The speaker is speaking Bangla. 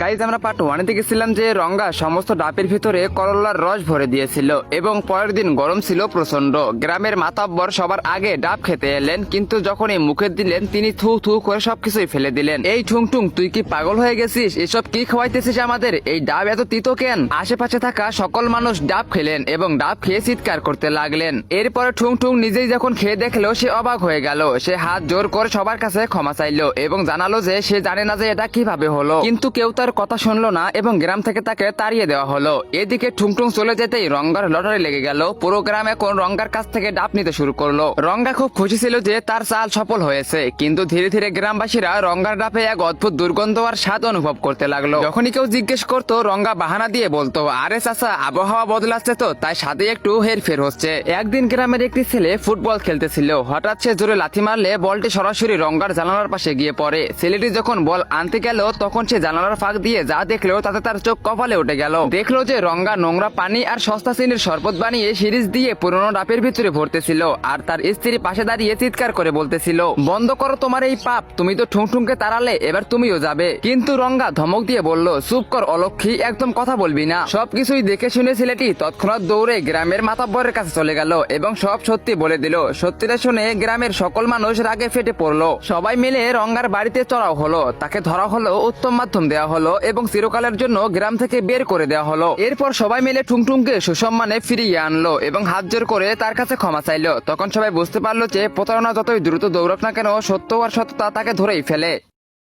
গাইজ আমরা পার্ট 1 গেছিলাম যে রঙ্গা সমস্ত ডাবের ভিতরে করল্লার রস ভরে দিয়েছিল এবং পরের দিন গরম ছিল প্রচন্ড। গ্রামের মাতাব্বর সবার আগে ডাব খেতে এলেন, কিন্তু যখন এই মুখে দিলেন তিনি থু থু করে সবকিছুই ফেলে দিলেন। এই ঠুং ঠুং, তুই কি পাগল হয়ে গেছিস? এসব কি খাওয়াইতেছিস আমাদের? এই ডাব এত তিতো কেন? আশেপাশে থাকা সকল মানুষ ডাব খেলেন এবং ডাব খেয়ে চিৎকার করতে লাগলেন। এরপরে ঠুং ঠুং নিজেই যখন খেয়ে দেখলো সে অবাক হয়ে গেল। সে হাত জোর করে সবার কাছে ক্ষমা চাইলো এবং জানালো যে সে জানে না যে এটা কিভাবে হলো, কিন্তু কেউ তার কথা শুনলো না এবং গ্রাম থেকে তাকে তাড়িয়ে দেওয়া হলো। এদিকে ঠুংঠুং চলে যেতেই রঙ্গার লটারি লেগে গেল। পুরো গ্রাম এখন রঙ্গার কাছ থেকে ডাব নিতে শুরু করলো। রঙ্গা খুব খুশি ছিল যে তার চাল সফল হয়েছে, কিন্তু ধীরে ধীরে গ্রামবাসীরা রঙ্গার ডাবে এক অদ্ভুত দুর্গন্ধ আর স্বাদ অনুভব করতে লাগলো। যখনই কেউ জিজ্ঞেস করতো রঙ্গা বাহানা দিয়ে বলতো, আরে চাচা, আবহাওয়া বদলাচ্ছে তো তাই স্বাদে একটু হেরফের হচ্ছে। একদিন গ্রামের একটি ছেলে ফুটবল খেলতেছিল, হঠাৎ সে জোরে লাথি মারলে বলটি সরাসরি রঙ্গার জানালার পাশে গিয়ে পড়ে। ছেলেটি যখন বল আনতে গেল তখন সে জানালার ফাঁক দিয়ে যা দেখলো তাতে তার চোখ কপালে উঠে গেল। দেখলো যে রঙ্গা নোংরা পানি আর সস্তা চিনির শরবত বানিয়ে সিরিজ দিয়ে পুরনো ডাবের ভিতরে ভরতেছিল, আর তার স্ত্রী পাশে দাঁড়িয়ে চিৎকার করে বলতেছিল, বন্ধ করো তোমার এই পাপ, তুমি তো ঠুংঠুংকে তাড়ালে, এবার তুমিও যাবে। কিন্তু রঙ্গা ধমক দিয়ে বলল, চুপ কর অলক্ষী, একদম কথা বলবি না। সবকিছুই দেখে শুনে ছেলেটি তৎক্ষণাৎ দৌড়ে গ্রামের মাতাব্বরের কাছে চলে গেল এবং সব সত্যি বলে দিল। সত্যিটা শুনে গ্রামের সকল মানুষ রাগে ফেটে পড়লো। সবাই মিলে রঙ্গার বাড়িতে চড়াও হলো, তাকে ধরা হলো, উত্তম মাধ্যম দেওয়া হলো এবং চিরকালের জন্য গ্রাম থেকে বের করে দেওয়া হলো। এরপর সবাই মিলে ঠুংঠুংকে সুসম্মানে ফিরিয়ে আনলো এবং হাত জোর করে তার কাছে ক্ষমা চাইলো। তখন সবাই বুঝতে পারলো যে প্রতারণা যতই দ্রুত দৌড়ক না কেন, সত্য আর সত্যতা তাকে ধরেই ফেলে।